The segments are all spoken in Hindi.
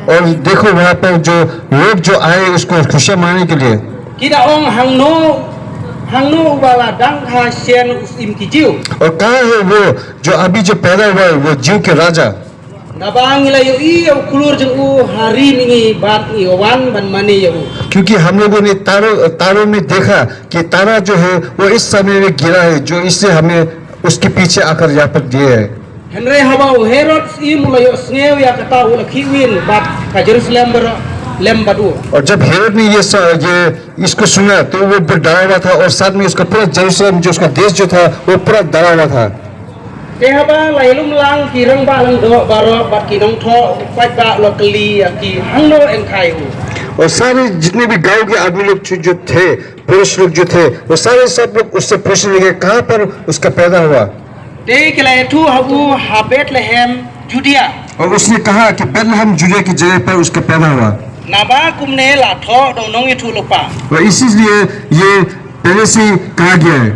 और देखो वहाँ पर जो लोग जो आए उसको खुशियाँ मनाने के लिए। Kita ong hangno ubala dang ha sien usim kijiu. और कहाँ है वो जो अभी जो पैदा हुआ है वो जीव के राजा। Nabang ila yo I yo kulur jeng u hari ni bat ni wan ban mani yo. क्योंकि हम लोगों ने तारों में देखा कि तारा जो है वो इस समय में गिरा है जो इससे हमें उसके पीछे आकर यहाँ पर दिए है। Henry habau Herod I mulai yo sneu ya kata ula kiwin bat ka Jerusalem ber lem badu. और जब हेरोद ने ये इसको सुना तो वो डरा हुआ था और साथ में उसका पूरा जेरूसलम जो उसका देश जो था वो पूरा डरा हुआ था। Tehaba lailum lang kirang ba lang do baro bat kinong tho pai ba lokali ki hangno en khai hu. और सारे जितने भी गांव के आदमी लोग जो थे पुरुष लोग जो थे वो सारे सब लोग उससे पूछने लगे कहाँ पर उसका पैदा हुआ। Te kila itu habu ha Bethlehem Judea. और उसने कहा कि बेथलेहम जूदा की जगह पर उसका पैदा हुआ। Naba kumne la tho do nong itu lupa. और इसीलिए ये पहले से कहा गया है।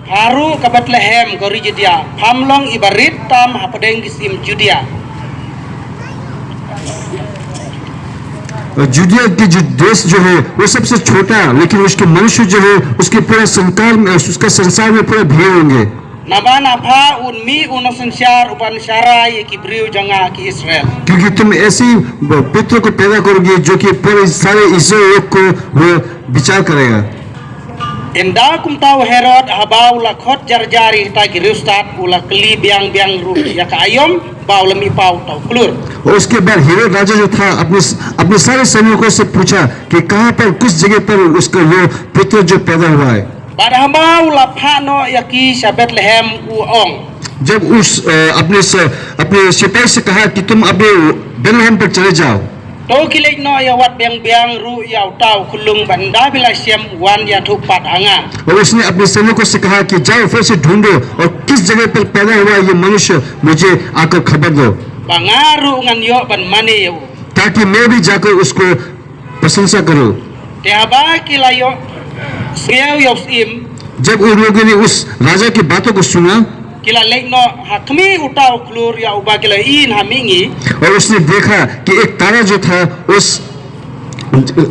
Haru ke Bethlehem gori Judea. Pamlong ibarit tam hapadeng kisim Judea. और जूदिया के जो देश जो है वो सबसे छोटा लेकिन उसके मनुष्य जो है उसके पूरे संसार में उसका संसार में पूरे भीड़ होंगे। Naba napa unmi unosensyar upan syarai ki briu janga ki Israel. क्योंकि तुम ऐसी पुत्र को पैदा करोगे जो कि पूरे सारे इस्राएल लोग को वो विचार करेगा। Enda kum tau Herod habau la khot jarjari ta ki rustat ula kli biang ru ya ka ayom bau lemi pau tau kulur. और उसके बाद हेरोद राजा जो था अपने सारे सैनिकों से पूछा कि कहाँ पर किस जगह पर उसका वो पुत्र जो पैदा हुआ है। Pada habau la phano ya ki sa Bethlehem u ong. जब उस अपने सिपाही से कहा कि तुम अपने बेथलेहम पर चले जाओ। To kilek no ya wat biang ru ya tau kulung banda bila siam wan ya thu pat anga. और उसने अपने सैनिकों से कहा कि जाओ फिर से ढूंढो और किस जगह पर पैदा हुआ ये मनुष्य मुझे आकर खबर दो Bangaru ngan yo ban mane yo. ताकि मैं भी जाकर उसको प्रशंसा करूं। Te haba kilayo sneu yo sim जब उन लोगों ने उस राजा की बातों को सुना kila lek no hakmi utau kulur ya uba kila in hamingi. और उसने देखा कि एक तारा जो था उस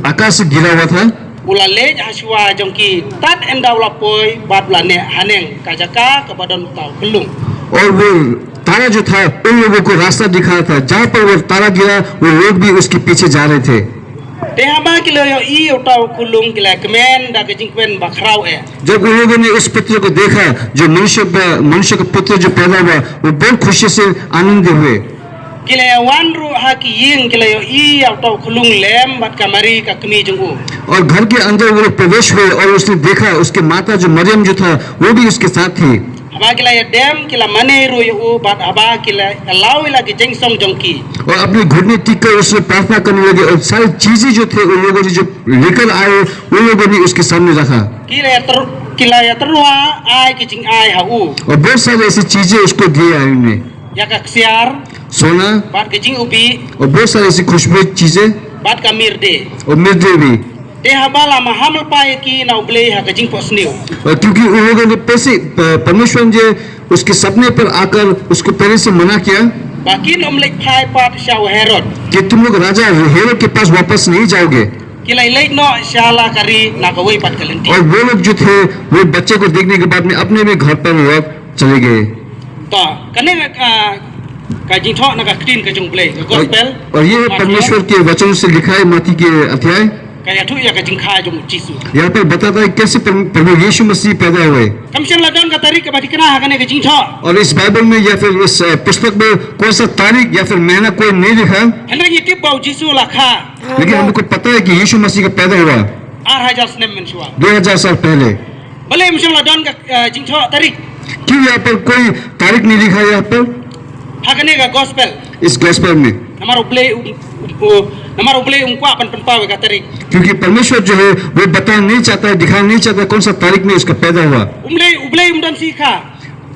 आकाश से गिरा हुआ था Ula lej haswa jongki tat enda ula poi bat la ne haneng kajaka ke badan utau kulung. और वो तारा जो था उन लोगों को रास्ता दिखा था जहाँ पर वो तारा गिरा वो लोग भी उसके पीछे जा रहे थे। Te haba kila yo I utau kulung kila kemen da kejingkwen bakrau e. जब उन लोगों ने उस पुत्र को देखा जो मनुष्य का पुत्र जो पैदा हुआ वो बहुत खुशी से आनंद हुए। Kila ya wanru haki ying kila yo I utau kulung lem bat kamari ka kemi jengku. और घर के अंदर वो लोग प्रवेश हुए और उसने देखा उसके माता जो मरियम जो था वो भी उसके साथ थी। Haba kila ya dem kila mane ru yo bat haba kila lau ila ki jengsong jongki. और अपने घुटने टिक कर उसने प्रार्थना करने लगे और सारी चीजें जो थे उन लोगों ने जो लेकर आए उन लोगों ने उसके सामने रखा। Kila ya terua ai ki jing ai hau. और बहुत सारी ऐसी चीजें उसको दिए आए उन्हें Ya ka ksiar सोना bat ke jing ubi और बहुत सारी ऐसी खुशबू चीजें bat ka mirde. और मिर्दे भी। Te haba la mahamel pai ki na uble ha ka jing posniu. और क्योंकि उन लोगों ने परमेश्वर ने उसके सपने पर आकर उसको पहले से मना किया Bakin omlek pai pat syau Herod. कि तुम लोग राजा हेरोद के पास वापस नहीं जाओगे। Kila ilek no syala kari na ka wei pat kalenti. और वो लोग जो थे वो बच्चे को देखने के बाद में अपने में घर पर लौट चले गए। To kane ka jing tho na ka clean ka jung play gospel. और ये परमेश्वर के वचन से लिखा है मत्ती के अध्याय Ka ya thu ya ka jing kha jung Jisu. यहाँ पर बताता है कैसे प्रभु यीशु मसीह पैदा हुए। Kam syam la don ka tarik ka batikana ha kane ka jing tho. और इस बाइबल में या फिर इस पुस्तक में कौन सा तारीख या फिर महीना कोई नहीं लिखा Henry ni tip bau Jisu la kha. लेकिन हमको पता है कि यीशु मसीह का पैदा हुआ 8,000 snem men syua. 2000 साल पहले। Bale syam la don ka jing tho tarik. क्यों यहाँ पर कोई तारीख नहीं लिखा है यहाँ पर Ha kane ka gospel. इस गॉस्पेल में? Namar uble umpa pan pawe ka tarik. क्योंकि परमेश्वर जो है वो बताना नहीं चाहता है दिखाना नहीं चाहता कौन सा तारीख में उसका पैदा हुआ। Uble umdan sikha.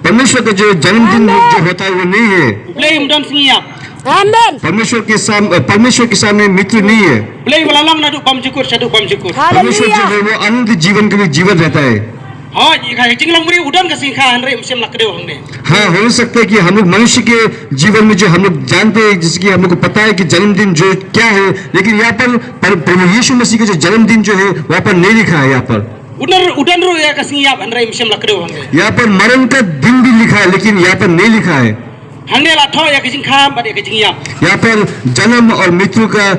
परमेश्वर का जो जन्मदिन जो होता है वो नहीं है। Uble umdan singiap. Amen. परमेश्वर के सामने मित्र नहीं है। Uble walalong na du bam jukur sadu bam jukur. परमेश्वर जो है वो अनंत जीवन के लिए जीवित रहता है। Hoi kai jing long bri udan ka sing kha hanre msem lakdeu hangne. हाँ, हो सकता है कि हम लोग मनुष्य के जीवन में जो हम लोग जानते हैं, जिसकी हम लोग को पता है कि जन्मदिन जो क्या है, लेकिन यहाँ पर प्रभु यीशु मसीह का जो जन्मदिन जो है वहाँ पर नहीं लिखा है। यहाँ पर Udan ru ya ka sing yap hanre msem lakdeu hangne. यहाँ पर मरण का दिन भी लिखा है, लेकिन यहाँ पर नहीं लिखा है। Hangne la tho ya ka jing kha ba de ka jing yap. यहाँ पर जन्म और मृत्यु का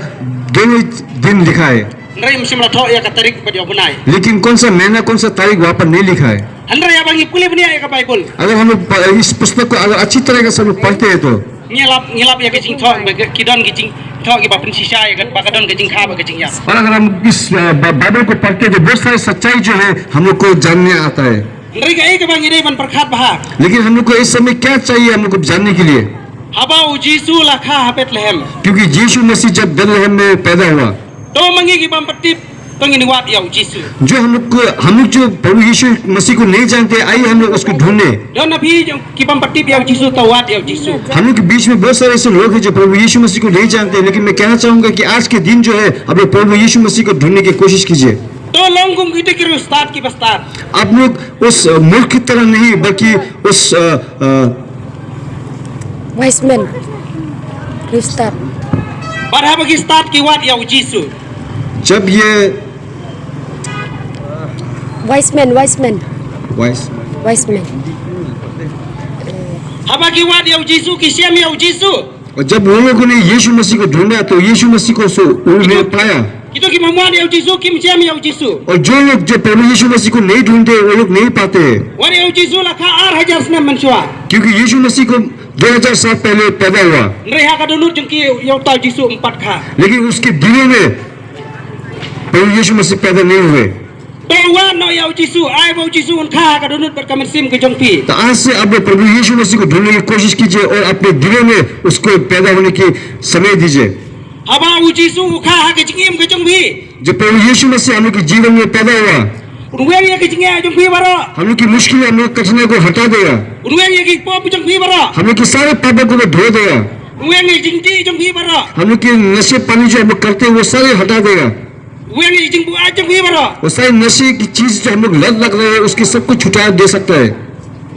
दोनों दिन लिखा है, Hanre msem la tho ya ka tarik ba de bunai. लेकिन कौन सा महीना कौन सा तारीख वहाँ पर नहीं लिखा है। Hanre ya bangi puli bnia ya ka Bible. अगर हम लोग इस पुस्तक को अगर अच्छी तरह से हम लोग पढ़ते हैं तो Ngilap ya ka jing tho ba ki don ki jing tho ki ba pun sisa ya ka ba ka don ka jing kha ba ka jing yap. और अगर हम इस बाइबल को पढ़ते हैं तो बहुत सारी सच्चाई जो है हम लोग को जानने आता है। Hanre ka ai ka bangi ban perkhat bah. लेकिन हम लोग को इस समय क्या चाहिए हम लोग को जानने के लिए, Habau Jisu la kha ha Bethlehem. क्योंकि यीशु मसीह जब बेथलेहम में पैदा हुआ, Do mangi ki bam patip to ngini wat ya Jisu. जो हम लोग जो प्रभु यीशु मसीह को नहीं जानते, आइए हम लोग उसको ढूंढे। Do nabi ki bam patip ya Jisu to wat ya Jisu. हम लोग के बीच में बहुत सारे ऐसे लोग हैं जो प्रभु यीशु मसीह को नहीं जानते, लेकिन मैं कहना चाहूंगा कि आज के दिन जो है आप लोग प्रभु यीशु मसीह को ढूंढने की कोशिश कीजिए। Do longkum kita ki ustad ki bastad. आप लोग उस मूर्ख की तरह नहीं, बल्कि उस wise men Restart. Barha bagi start ki wat ya Jisu. जब ये Wise men vice wise men Haba ki wat ya Jisu ki siam ya Jisu. और जब वो लोगों ने यीशु मसीह को ढूंढा तो यीशु मसीह को उन्होंने पाया। Kita ki mamwan ya Jisu ki siam ya Jisu. और जो लोग जो प्रभु यीशु मसीह को नहीं ढूंढते वो लोग नहीं पाते हैं, Wat ya Jisu la kha 6000 snem mansua. क्योंकि यीशु मसीह को 2000 साल पहले पैदा हुआ, Reha ka dunut jeng ki ya ta Jisu 4 kha. लेकिन उसके दिनों में प्रभु यीशु मसीह पैदा नहीं हुए। Do wan no ya Jisu ai bau Jisu un kha ka dunut ber kamen sim ke jong pi. तो आज से अब प्रभु यीशु मसीह को ढूंढने की कोशिश कीजिए और अपने दिलों में उसको पैदा होने की समय दीजिए। Haba Jisu kha ka jingim ke jong pi. जब प्रभु यीशु मसीह हम लोग के जीवन में पैदा हुआ, Unwen ya ke jingya jong pi baro. हम लोग की मुश्किलें, हम लोग कठिनाई को हटा देगा, Unwen ya ki pop jong pi baro. हम लोग के सारे पापों को वो धो देगा, Unwen ya jingti jong pi baro. हम लोग के नशे पानी जो हम लोग करते हैं वो सारे हटा देगा। Unwen ya jing bu a jong pi baro. वो सारे नशे की चीज जो हम लोग लत लग रहे हैं उसके सब कुछ छुटा दे सकता है।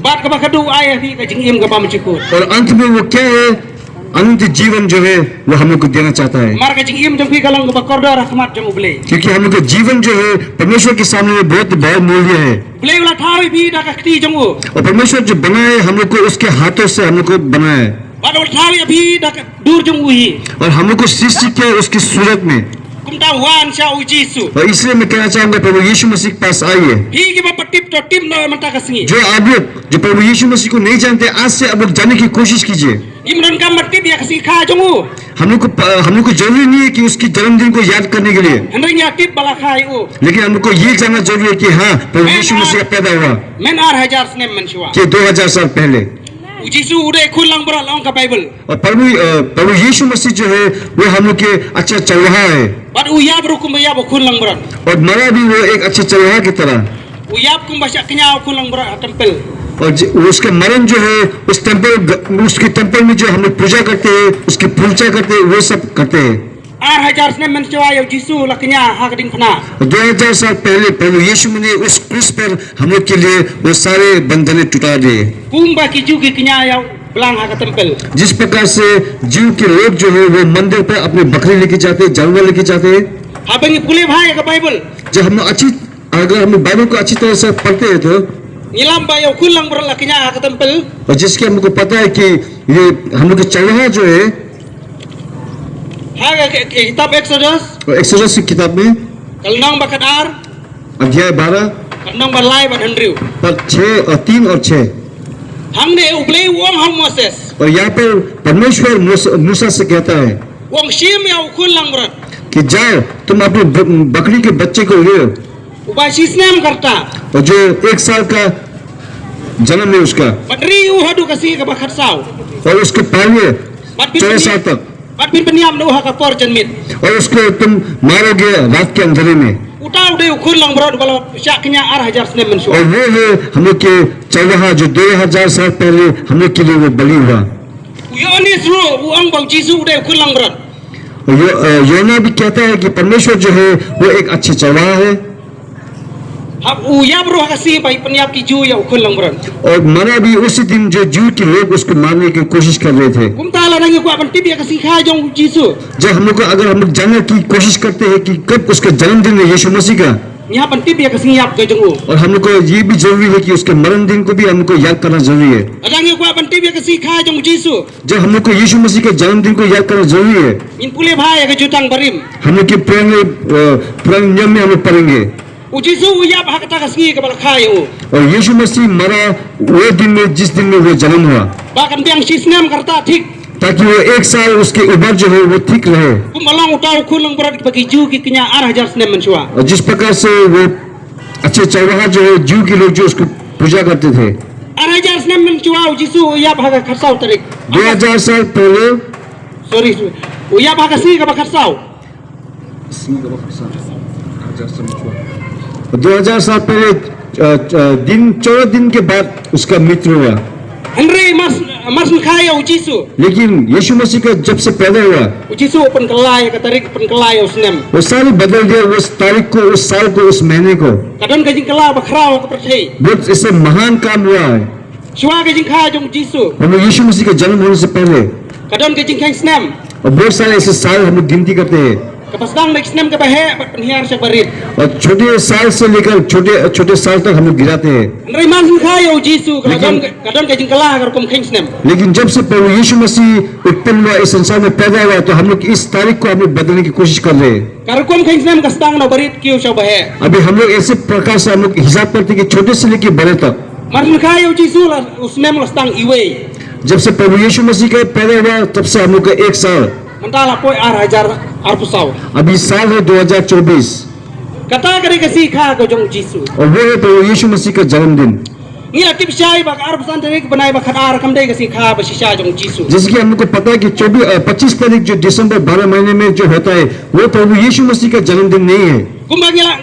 Bat ka ba kadu ai fi ka jingim ka bam chikut. और अंत में वो क्या है, अनंत जीवन जो है वो हम लोग को देना चाहता है, Mar ka jingim jong pi kalang ka ba kordo rahmat jong uble. क्योंकि हम लोग का जीवन जो है परमेश्वर के सामने में बहुत बड़ा मूल्य है। Ble ula thawi bi da ka kti jong u. और परमेश्वर जो बनाए हम लोग को उसके हाथों से हम लोग को बनाया है, Bat ula thawi bi da ka dur jong u hi. और हम लोग को सृष्टि किया है उसकी सूरत में। Kum ta wan sha u Jisu. और इसलिए मैं कहना चाहूंगा प्रभु यीशु मसीह के पास आइए। Hi ki ba patip to tim no mata ka singi. जो आप लोग जो प्रभु यीशु मसीह को नहीं जानते, आज से आप लोग जानने की कोशिश कीजिए। Imran kam matip ya ka singi kha jong u. हम लोग को जरूरी नहीं है कि उसकी जन्मदिन को याद करने के लिए, Henry ya tip bala khai u. लेकिन हम लोग को ये जानना जरूरी है कि हाँ प्रभु यीशु मसीह पैदा हुआ Men 6000 snem mansua. कि 2000 साल पहले। U Jisu ude khulang bra long ka Bible. और प्रभु यीशु मसीह जो है वो हम लोग के अच्छा चरवाहा है, Bat u yab rukum ya ba khulang bra. और मरा भी वो एक अच्छा चरवाहा की तरह। U yab kum ba sha knya khulang bra tempel. और उसका मरण जो है उसके टेम्पल में जो हम लोग पूजा करते हैं, उसकी पूजा करते हैं, वो सब करते हैं। 6000 snem mansua ya Jisu la knya ha ka ding khna. 2000 साल पहले प्रभु यीशु ने उस क्रूस पर हम लोग के लिए वो सारे बंधने टुटा दिए। Kum ba ki ju ki knya ya belang ha ka tempel. जिस प्रकार से जीव के लोग जो है वो मंदिर पर अपने बकरी लेके जाते हैं, जानवर लेके जाते हैं। Ha bangi pule bhai ka Bible. जब अगर हम बाइबल को अच्छी तरह से पढ़ते हैं तो, Nilam ba ya khulang bra la knya ha ka tempel. और जिसके हमको पता है कि ये हम लोग के चरवाहा जो है, Ha ka kitab Exodus. और एक्सोडस की किताब में Kalnong ba kadar. अध्याय 12 Kalnong ba lai ba Henry. पर 6 और 3 और 6, Hang ne uble wong ha Moses. और यहाँ पर परमेश्वर मूसा से कहता है Wong sim ya khulang bra. कि जाओ तुम अपने बकरी के बच्चे को ले, Uba sisnem karta. और जो 1 साल का जन्म है उसका, Batri u hadu ka si ka ba khatsau. और उसको पालिए Bat bin 14 साल तक, Bat bin peniam no ha ka por janmit. और उसको तुम मारोगे रात के अंधेरे में। Utau de khulang bra bala sha knya 6000 snem mansua. और वो है हम लोग के चरवाहा जो 2000 साल पहले हम लोग के लिए वो बलि हुआ। Yonis ru u ang bang Jisu de khulang bra. योना भी कहता है कि परमेश्वर जो है वो एक अच्छे चरवाहा है। hab uyab ruh kasi pai penyap ki ju ya ukul lang beran और मरा भी उसी दिन जो जू के लोग उसको मारने की कोशिश कर रहे थे। kum ta la nang ko apan tib ya kasi kha jong jisu जब हम लोग अगर हम लोग जानने की कोशिश करते हैं कि कब उसका जन्मदिन है यीशु मसीह का, nya pan tib ya kasi yap ke jong u और हम लोग को ये भी जरूरी है कि उसके मरण दिन को भी हमको याद करना जरूरी है। adang ko apan tib ya kasi kha jong jisu जब हम लोग को यीशु मसीह के जन्मदिन को याद करना जरूरी है, min pule bhai ya ke jutang barim हम लोग के पुराने नियम में हम लोग पढ़ेंगे। u jisu uyab ha kata kasi ke bal kha ya u और यीशु मसीह मरा वो दिन में जिस दिन में वो जन्म हुआ, ba kan biang sisnem karta thik ताकि वो एक साल उसकी उम्र जो है वो ठीक रहे। kum balang utau khul lang berat bagi ju ki kenya 8000 snem mensua और जिस प्रकार से वो अच्छे चौराहा जो है जू के लोग जो उसको पूजा करते थे, 8000 snem mensua u jisu uyab ha kharsau tarik 2000 साल पहले sorry uyab ha kasi ke ba kharsau 2000 साल पहले दिन 14 दिन के बाद उसका मृत्यु हुआ। Henry mas khaya u jisu लेकिन यीशु मसीह का जब से पैदा हुआ u jisu open kelai ke tarik open kelai usnem वो साल बदल दिया, उस तारीख को, उस साल को, उस महीने को। kadon ka jing kela bakrau ke percaya बहुत इससे महान काम हुआ है। shwa ka jing kha jong jisu हम लोग यीशु मसीह के जन्म होने से पहले kadon ka jing khang snem और बहुत सारे ऐसे साल हम लोग गिनती करते हैं, ke pasdang nek snem ke bahe penhiar se barit और छोटे साल से लेकर छोटे साल tक हम लोग गिराते हैं। Henry mas khaya u jisu kadon ka jing kela ka kum khang snem लेकिन जब से प्रभु यीशु मसीह उत्पन्न हुआ, इस संसार में पैदा हुआ, तो हम लोग इस तारीख को हम लोग बदलने की कोशिश कर रहे हैं। kar kum khang snem ka stang na barit kiu se bahe अभी हम लोग ऐसे प्रकार से हम लोग हिसाब करते हैं कि छोटे से लेकर बड़े तक। mas khaya u jisu la usnem la stang iwe जब से प्रभु यीशु मसीह का पैदा हुआ तब से हम लोग का एक साल, mentala poi 8000 arpusau अभी साल है 2024 kata kare ka si kha ka jong jisu और वो है प्रभु यीशु मसीह का जन्मदिन। ni la tip shai ba arpusan tarik banai ba khadar kam dai ka si kha ba shisha jong jisu जैसे कि हम लोग को पता है कि 25 तारीख जो दिसंबर 12 महीने में जो होता है वो प्रभु यीशु मसीह का जन्मदिन नहीं है,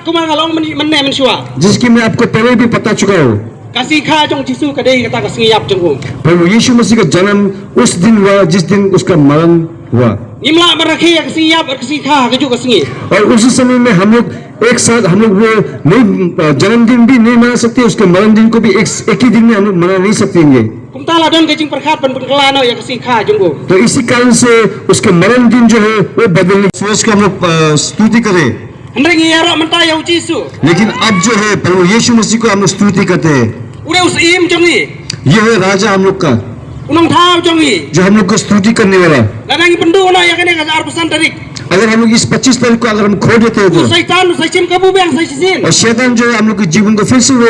kumang along man ne man shwa जिसकी मैं आपको पहले भी बता चुका हूँ। ka si kha jong jisu ka dai kata ka si yap jong u प्रभु यीशु मसीह का जन्म उस दिन हुआ जिस दिन उसका मरण हुआ, nimla barakhe ka si yap ka si kha ka ju ka si और उसी समय में हम लोग एक साथ हम लोग वो नहीं जन्मदिन भी नहीं मना सकते, उसके मरण दिन को भी एक ही दिन में हम लोग मना नहीं सकेंगे। kum ta la don ka jing prakhat pan kala no ya ka si kha jong u तो इसी कारण से उसके मरण दिन जो है वो बदलने की सोच के हम लोग स्तुति करें। Henry ngi yaro man ta ya u jisu लेकिन अब जो है प्रभु यीशु मसीह को हम लोग स्तुति करते हैं। ure us im jong ni ये है राजा हम लोग का, unong thao jong ni जो हम लोग को स्तुति करने वाला। la nang pendu na ya ka ne ka arpusan tarik अगर हम लोग इस 25 तारीख को अगर हम खो देते हैं तो, Saitan Saitan kabu bang Saitan और शैतान जो है हम लोग के जीवन को फिर से वो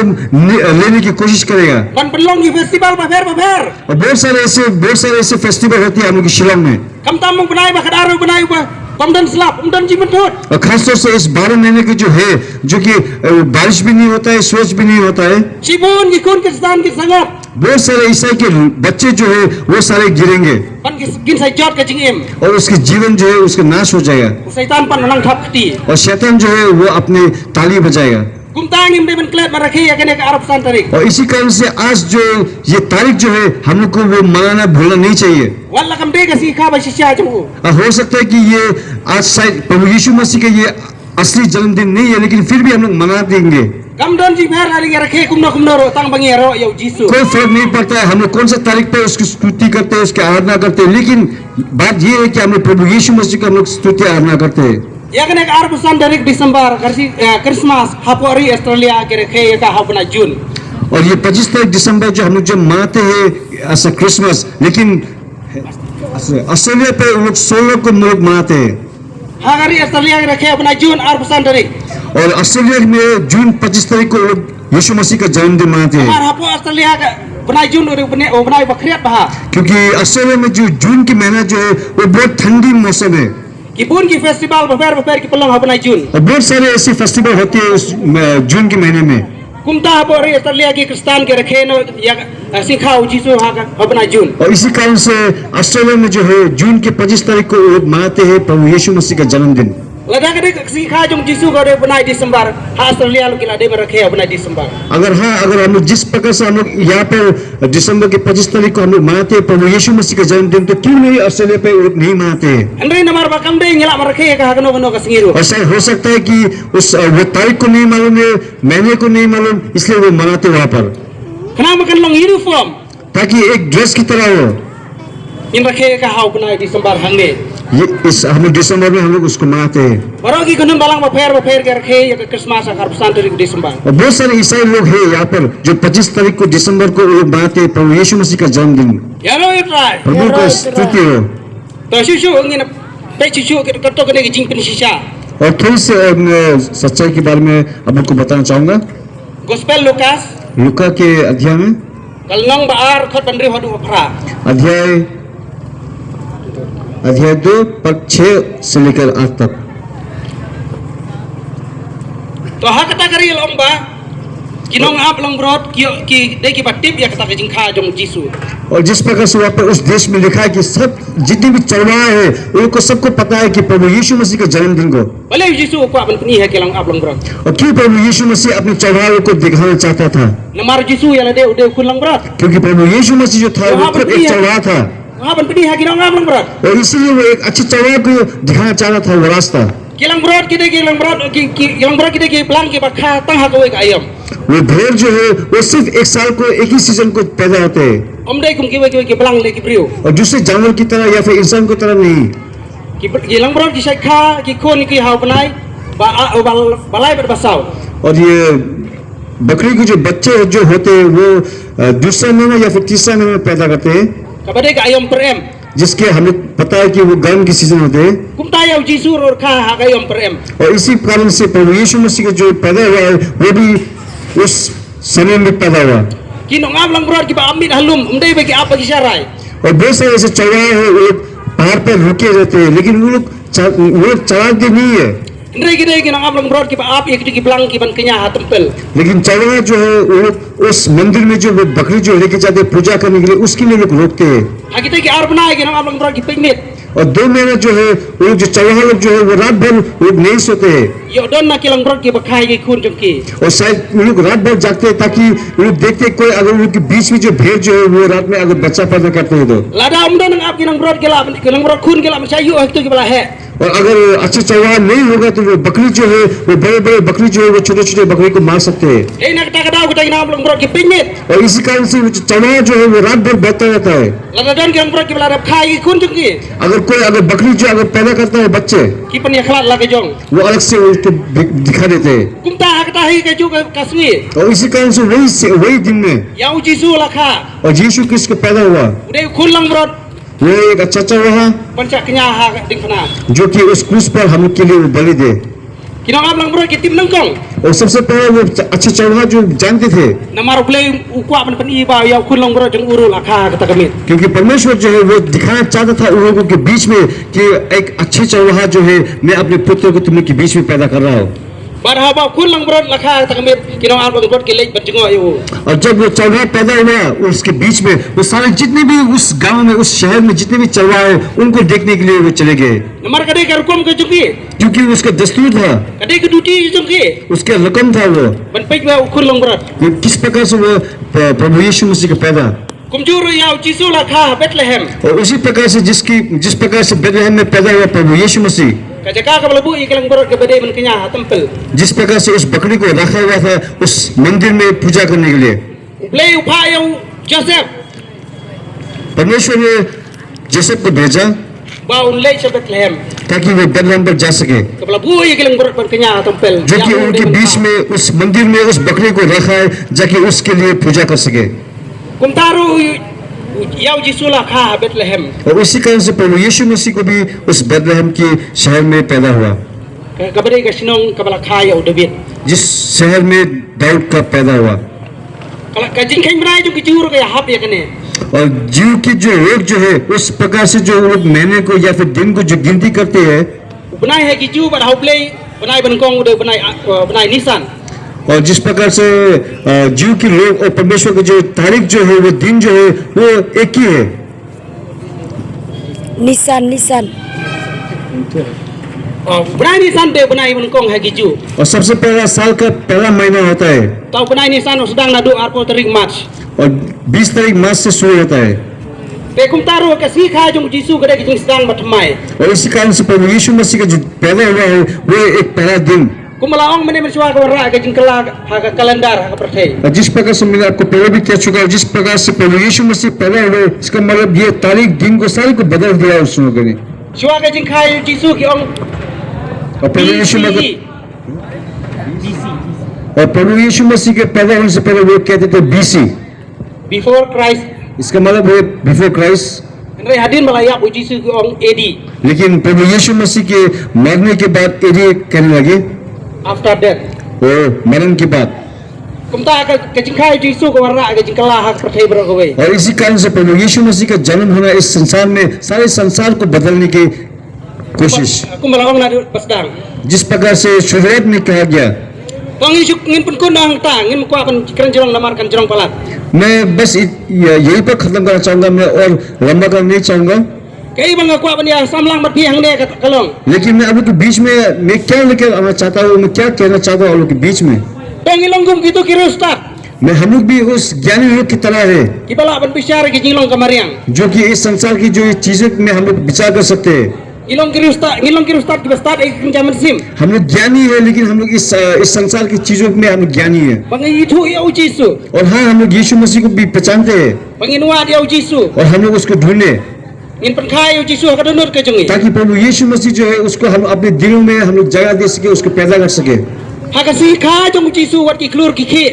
लेने की कोशिश करेगा। ban pelong di festival ba fer और बहुत सारे ऐसे फेस्टिवल होते हैं हम लोग की शिलांग में, kam tamung benai ba kadaru benai ba pamdan slap pamdan jiban thot और खासतौर से इस 12 महीने के जो है, जो कि बारिश भी नहीं होता है, सूरज भी नहीं होता है, Sibun gikun Kristan ki sangat बहुत सारे ईसाई के बच्चे जो है वो सारे गिरेंगे ban gin sai jot ka jingim और उसके जीवन जो है उसका नाश हो जाएगा, Saitan pan nang thap khti और शैतान जो है वो अपने ताली बजाएगा। kum tangim de ban klet ma rakhi ya ka ne ka arab san tarik और इसी कारण से आज जो ये तारीख जो है हम लोग को वो मनाना भूलना नहीं चाहिए। walla kam de ka si kha ba shisha jong और हो सकता है कि ये आज शायद प्रभु यीशु मसीह का ये असली जन्मदिन नहीं है, लेकिन फिर भी हम लोग मना देंगे। kam don ji fer ali rakhe kumna ro tang bangi ro ya jisu कोई फर्क नहीं पड़ता है हम लोग कौन सा तारीख पे उसकी स्तुति करते हैं, उसकी आराधना करते हैं, लेकिन बात ये है कि हम लोग प्रभु यीशु मसीह का हम लोग स्तुति आराधना करते हैं। ya ka ne ka arpusan tarik Desember kasi Christmas hapori Australia ke rakhe ya ka hapna June और ये 25 तारीख दिसंबर जो हम लोग जो मनाते हैं ऐसा क्रिसमस, लेकिन ऑस्ट्रेलिया पे लोग 16 को लोग मनाते हैं hagari Australia ke rakhe apna June arpusan tarik और ऑस्ट्रेलिया में जून 25 तारीख को लोग यीशु मसीह का जन्मदिन मनाते हैं। Mar hapo Australia ka benai June ore benai bakriat bah क्योंकि ऑस्ट्रेलिया में जो जून की महीना जो है वो बहुत ठंडी मौसम है Kibun ki festival ba fer ki pelong hapna June और बहुत सारे ऐसे फेस्टिवल होते हैं उस जून के महीने में। kumta hapo ore Australia ki Kristan ke rakhe no ya sikha u jisu ha ka hapna June और इसी कारण से ऑस्ट्रेलिया में जो है जून के 25 तारीख को लोग मनाते हैं प्रभु यीशु मसीह का जन्मदिन। Lada kade si kha jong Jisu ko de banai Disember. Ha Australia lo kila de merakhe banai Disember. अगर हम लोग जिस प्रकार से हम लोग यहाँ पर दिसंबर के 25 तारीख को हम लोग मनाते हैं प्रभु यीशु मसीह का जन्मदिन, तो क्यों नहीं ऑस्ट्रेलिया पे लोग नहीं मनाते हैं? Andre namar bakam de ngila merakhe ka kano kano ka singiru. ऐसा हो सकता है कि उस वो तारीख को नहीं मालूम है, महीने को नहीं मालूम, इसलिए वो मनाते वहाँ पर, Kena makan long uniform. ताकि एक ड्रेस की तरह हो। In rakhe ka hau banai Disember hangge. ये इस हम लोग दिसंबर में हम लोग उसको मनाते हैं। Baru ki kunun balang baper ke rakhe ya ke Christmas akar pesan dari Disember. और बहुत सारे ईसाई लोग हैं यहाँ पर जो 25 तारीख को दिसंबर को लोग मनाते हैं प्रभु यीशु मसीह का जन्मदिन। Ya lo try. प्रभु का स्तुति हो। To susu ngina pe susu ke to kene jing pen sisa. और थोड़ी सी सच्चाई के बारे में अब आपको बताना चाहूंगा। Gospel Lukas लुका के अध्याय में kalnong baar khot bandri hodu phra. अध्याय 2 पद 6 से लेकर 8 तक। To ha kata kari long ba kinong ap long brot ki de ki batip ya kata jing kha jong Jisu. और जिस प्रकार से वहाँ पर उस देश में लिखा है कि सब जितने भी चरवाहा है उनको सबको पता है कि प्रभु यीशु मसीह के जन्मदिन को, Bale Jisu ko apan pni hai ke long ap long brot. और क्यों प्रभु यीशु मसीह अपने चरवाहे को दिखाना चाहता था? Namar Jisu ya de ude kun long brot. क्योंकि प्रभु यीशु मसीह जो था वो खुद एक चरवाहा था, Ha pan pni hai ki long ap long brot. और इसीलिए वो एक अच्छे चरवाहे को दिखाना चाहता था वो रास्ता। Kilang brot ki long brot ki long brot ki de ki plang ki bakha tang ha ko ek ayam. वो भेड़ जो है वो सिर्फ एक साल को एक ही सीजन को पैदा होते हैं, Om dai kum ki plang le ki priu. और दूसरे जानवर की तरह या फिर इंसान की तरह नहीं। Ki lang brot ki sai kha ki khon ki hau banai balai ber basau. और ये बकरी के जो बच्चे जो होते हैं वो दूसरा महीना या फिर तीसरा महीना में पैदा करते हैं, Kabade ka ayam per em. जिसके हमें पता है कि वो गर्म की सीजन होते हैं। Kum tayo Jisu ro kha ha ka ayam per em. और इसी कारण से प्रभु यीशु मसीह का जो पैदा हुआ है वो भी उस समय में पैदा हुआ। Kinong ap lang brot ki ba amit halum um dai ba ki apa ki sarai. और बहुत सारे ऐसे चरवाहे हैं वो लोग पहाड़ पर रुके रहते हैं, लेकिन वो लोग चराते नहीं है, Ndai ki dai kinong ap lang brot ki ba ap ek ki plang ki ban kenya ha tempel. लेकिन चरवाहा जो है वो लोग उस मंदिर में जो वो बकरी जो लेके जाते हैं पूजा करने के लिए उसके लिए लोग रोकते हैं। Ha kita ki ar banai kinong ap lang brot ki pignet. और 2 महीना जो है वो लोग जो चरवाहा लोग जो है वो रात भर वो लोग नहीं सोते हैं, Yo don na kilang brot ki ba khai ki khun jong ki. और शायद वो लोग रात भर जागते हैं ताकि वो लोग देखते हैं कोई अगर उनके बीच में जो भेड़ जो है वो रात में अगर बच्चा पैदा करते हैं तो, Lada um don ap kinong brot ki la kilang brot khun ki la sa yu ek to ki bala hai. और अगर अच्छा चरवाहा नहीं होगा तो वो बकरी जो है वो बड़े बड़े बकरी जो है वो छोटे छोटे बकरी को मार सकते हैं। Ei nak ta ka dau kita kinong ap lang brot ki pignet. और इसी कारण से वो जो चरवाहा जो है वो रात भर बैठता रहता है। Lada don kilang brot ki bala rap khai ki khun jong ki. अगर बकरी जो अगर पैदा करता है बच्चे, Ki pan ya khlat la ke jong. वो अलग से उसको दिखा देते हैं, Kum ta ha ka hi ke ju ka swi. और इसी कारण से वही दिन में Yau Jisu la kha. और यीशु क्रिस्ट का पैदा हुआ, Ude khun lang brot वो एक अच्छा चरवाहा panca kenya ha ding phana. जो कि उस क्रूस पर हम लोग के लिए वो बलि दे। Kinong ap lang brot ki tim nang kong. और सबसे पहले वो अच्छे चरवाहा जो जानते थे, Namar play ukwa pan pani ba yau khun lang brot jong uru la kha ka ta kamit. क्योंकि परमेश्वर जो है वो दिखाना चाहता था उन लोगों के बीच में कि एक अच्छे चरवाहा जो है मैं अपने पुत्र को तुम लोग के बीच में पैदा कर रहा हूँ। Bar ha ba khun lang brot la kha ta kamit. Kinong ap lang brot ki lej ban jengo yu. और जब वो चरवाहा पैदा हुआ उसके बीच में वो सारे जितने भी उस गांव में उस शहर में जितने भी चरवाहे हैं उनको देखने के लिए वो चले गए, Namar kade ka rukom ke jong ki. क्योंकि उसका दस्तूर था, Kade ke duty jong ki. उसका रकम था वो Ban pej ba khun lang brot. कि किस प्रकार से वो प्रभु यीशु मसीह का पैदा, Kum juru yau Jisu la kha Bethlehem. और उसी प्रकार से जिस प्रकार से बेथलेहम में पैदा हुआ प्रभु यीशु मसीह, Ka jaka ka balabu i kilang brot ke bade ban kenya ha tempel. जिस प्रकार से उस बकरी को रखा हुआ था उस मंदिर में पूजा करने के लिए, Play upha yau Joseph. परमेश्वर ने जोसेफ को भेजा Ba un lej sa Bethlehem. ताकि वो बेथलेहम पर जा सके, Ka balabu i kilang brot ban kenya ha tempel. जो कि उनके बीच में उस मंदिर में उस बकरी को रखा है जाकि उसके लिए पूजा कर सके। Kum taru yau Jisu la kha Bethlehem. और उसी कारण से प्रभु यीशु मसीह को भी उस बेथलेहम के शहर में पैदा हुआ, Ka bade ka sinong ka bala kha yau David. जिस शहर में दाऊद का पैदा हुआ। Kala ka jing keng brai jong ki juru ka hap ya kane. और जीव की जो लोग जो है उस प्रकार से जो लोग महीने को या फिर दिन को जो गिनती करते हैं, Benai hai ki ju bar hau play benai ban kong udah benai Nisan. और जिस प्रकार से जीव के लोग और परमेश्वर की जो तारीख जो है वो दिन जो है वो एक ही है। Nisan Benai nisan de benai menkong hagiju. और सबसे पहला साल का पहला महीना होता है Tau benai nisan sedang nadu arpo terik March. और 20 तारीख मार्च से शुरू होता है Pe kum taruh ke si kha jong Jisu gede kijing sedang matmai. और इसी कारण से प्रभु यीशु मसीह का जो पैदा हुआ है वो एक पहला दिन Kumalaong mene mensuah ke warra ke jing kala ha kalendar ha perthai. और जिस प्रकार से मैंने आपको पहले भी कह चुका हूँ जिस प्रकार से प्रभु यीशु मसीह पैदा हुए इसका मतलब ये तारीख दिन को सारी को बदल दिया उस लोगों ने Suah ke jing khai Jisu ki ong और प्रभु यीशु मसीह और प्रभु यीशु मसीह के पैदा होने से पहले वो कहते थे BC before Christ. इसका मतलब है before Christ Ngai hadin malaya bu Jisu ki ong AD. लेकिन प्रभु यीशु मसीह के मरने के बाद एडी कहने लगे After death. और मरण के बाद Kumta ke jing khai Jisu ke warra ke jing kala ha perthai berogoi. और इसी कारण से प्रभु यीशु मसीह का जन्म होना इस संसार में सारे संसार को बदलने की कोशिश Kumalaong nadu pasdang. जिस प्रकार से शुरुआत में कहा गया Tong isuk ngin pun kundang ta ngin mukwa kan keren jerong namarkan jerong palat. मैं बस यही पर खत्म करना चाहूंगा मैं और लंबा करना नहीं चाहूंगा Kei bang kwa ban ya samlang mat pi hang ne ka kalong. लेकिन मैं आप लोग के बीच में मैं क्या लेकर आना चाहता हूँ मैं क्या कहना चाहता हूँ आप लोग के बीच में Tong ilonggum gitu kira ustad. मैं हम लोग भी उस ज्ञानी लोग की तरह है Ki bala ban bicara ki jing long kamariang. जो कि इस संसार की जो चीजों में हम लोग विचार कर सकते हैं Ngilong kiri ustad ki bestad ek jaman sim. हम लोग ज्ञानी है लेकिन हम लोग इस संसार की चीजों में हम लोग ज्ञानी है Bang itu ya Jisu. और हाँ हम लोग यीशु मसीह को भी पहचानते हैं Bang inwa dia Jisu. और हम लोग उसको ढूंढे Ngin pen khai Jisu ka donor ke jengi. ताकि प्रभु यीशु मसीह जो है उसको हम अपने दिलों में हम लोग जगह दे सके उसको पैदा कर सके Ha ka si kha jong Jisu wat ki klur ki khi.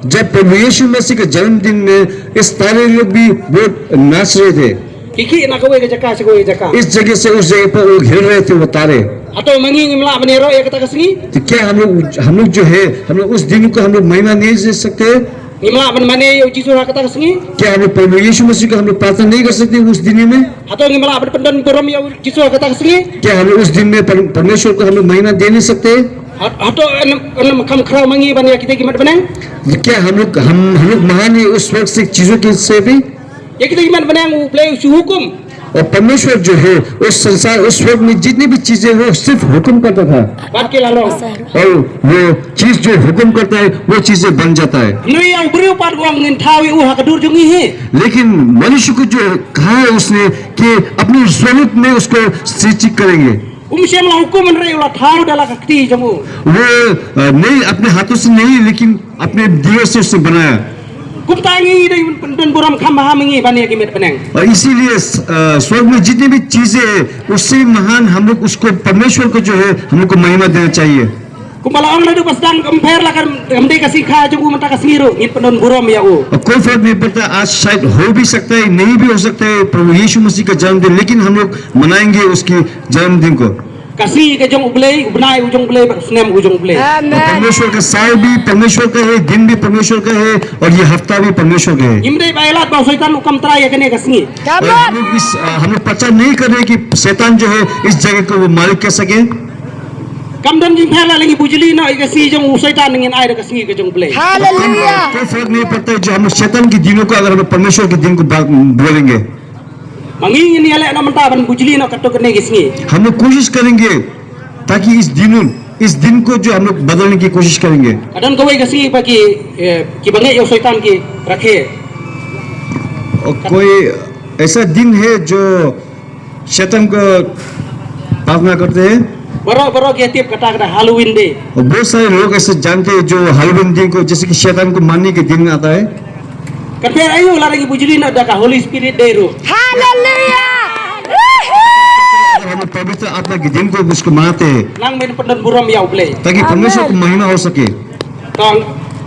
जब प्रभु यीशु मसीह के जन्मदिन में इस सारे लोग भी बहुत नाच रहे थे Ki khi na ka we ke jaka se go jaka. इस जगह से उस जगह पर वो हिल रहे थे वो तारे Atau mangi ngimla banero ya kata ka singi. तो क्या हम लोग जो है हम लोग उस दिन को हम लोग महिमा नहीं दे सकते Ngimla ban mane ya Jisu ha kata ka singi. क्या हम लोग प्रभु यीशु मसीह को हम लोग प्रार्थना नहीं कर सकते उस दिन में Atau ngimla ban pendon borom ya Jisu ha kata ka singi. क्या हम लोग उस दिन में परमेश्वर को हम लोग महिमा दे नहीं सकते Atau enam kam khrau mangi ban ya kita ki mat banang. क्या हम लोग महान है उस वक्त से चीजों के से भी Ya kita ki mat banang u play su hukum. और परमेश्वर जो है उस संसार उस वक्त में जितनी भी चीजें वो सिर्फ हुक्म करता था Bat ke lalong. और वो चीज जो हुक्म करता है वो चीजें बन जाता है Nui yang beri upat gong ngin tawi u ha kadur jungi he. लेकिन मनुष्य को जो कहा है उसने कि अपनी जरूरत में उसको सृजित करेंगे Umsyam la hukum menrei ulah tahu dalam kakti jamu. वो नहीं अपने हाथों से नहीं लेकिन अपने दिलों से उसने बनाया Kum tangi dai pendon borom kham ha mengi ban ya ki mat banang. और इसीलिए स्वर्ग में जितनी भी चीजें हैं उससे महान हम लोग उसको परमेश्वर को जो है हम लोग को महिमा देना चाहिए Kumpala ong nadu pasdang compare la kan gamde ka sikha jamu mata ka siru ngin pendon borom ya u. और कोई फर्क नहीं पड़ता आज शायद हो भी सकता है नहीं भी हो सकता है प्रभु यीशु मसीह का जन्मदिन लेकिन हम लोग मनाएंगे उसकी जन्मदिन को Kasih ke jong ublei ubnai ujong ublei snem ujong ublei. और परमेश्वर का साल भी परमेश्वर का है दिन भी परमेश्वर का है और ये हफ्ता भी परमेश्वर का है Imdei bailat bau syaitan ukam trai ya kene kasngi. और हम लोग प्रचार नहीं कर रहे कि शैतान जो है इस जगह को वो मालिक कर सके Kam dan jing phela lagi bujili na ikasi jong syaitan ngin ai da kasngi ke jong ublei. कोई फर्क नहीं पड़ता है जो हम शैतान के दिनों को अगर हम परमेश्वर के दिन को बोलेंगे Mangi ngin ya le na menta ban bujili na kato kene kasngi. हम लोग कोशिश करेंगे ताकि इस दिन को जो हम लोग बदलने की कोशिश करेंगे Kadang kawai kasngi bagi ki bangai yo syaitan ki rakhe. और कोई ऐसा दिन है जो शैतान को प्रार्थना करते हैं Baro ki tiap kata kata Halloween day. और बहुत सारे लोग ऐसे जानते हैं जो हालोवीन दिन को जैसे कि शैतान को मारने के दिन आता है Kapir ayo la lagi bujili na da ka Holy Spirit day ro. हम लोग पवित्र आत्मा के दिन को उसको मनाते हैं Nang main pendon borom ya ublei. ताकि परमेश्वर को महिमा हो सके Tong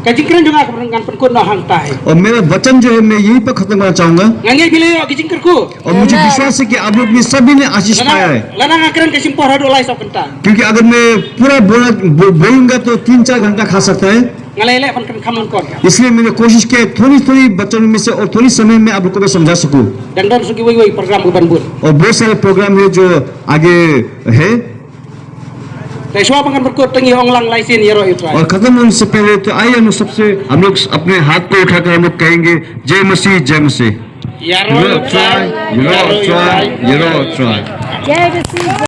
kajingkran juga kepentingan penkun na hang tai. और मेरा वचन जो है मैं यहीं पर खत्म करना चाहूंगा Ngangai bile yo kajingkar ku. और मुझे विश्वास है कि आप लोग में सभी ने आशीष पाया है Lanang akran kasim por hadu lai sok kenta. क्योंकि अगर मैं पूरा बोलूंगा तो 3-4 घंटा खा सकता है Ngalele pan kan kamun kon. इसलिए मैंने कोशिश की थोड़ी बच्चों में से और थोड़ी समय में आप लोग को मैं समझा सकूं Dan don sugi woi program uban bur. और बहुत सारे प्रोग्राम है जो आगे है Tai shwa pangan berkut tengi ong lang lai sin yero itrai. और खत्म होने से पहले तो आइए हम लोग सबसे हम लोग अपने हाथ को उठाकर हम लोग कहेंगे जय मसीह जय मसीह Yero itrai. you know try Jai Masihi.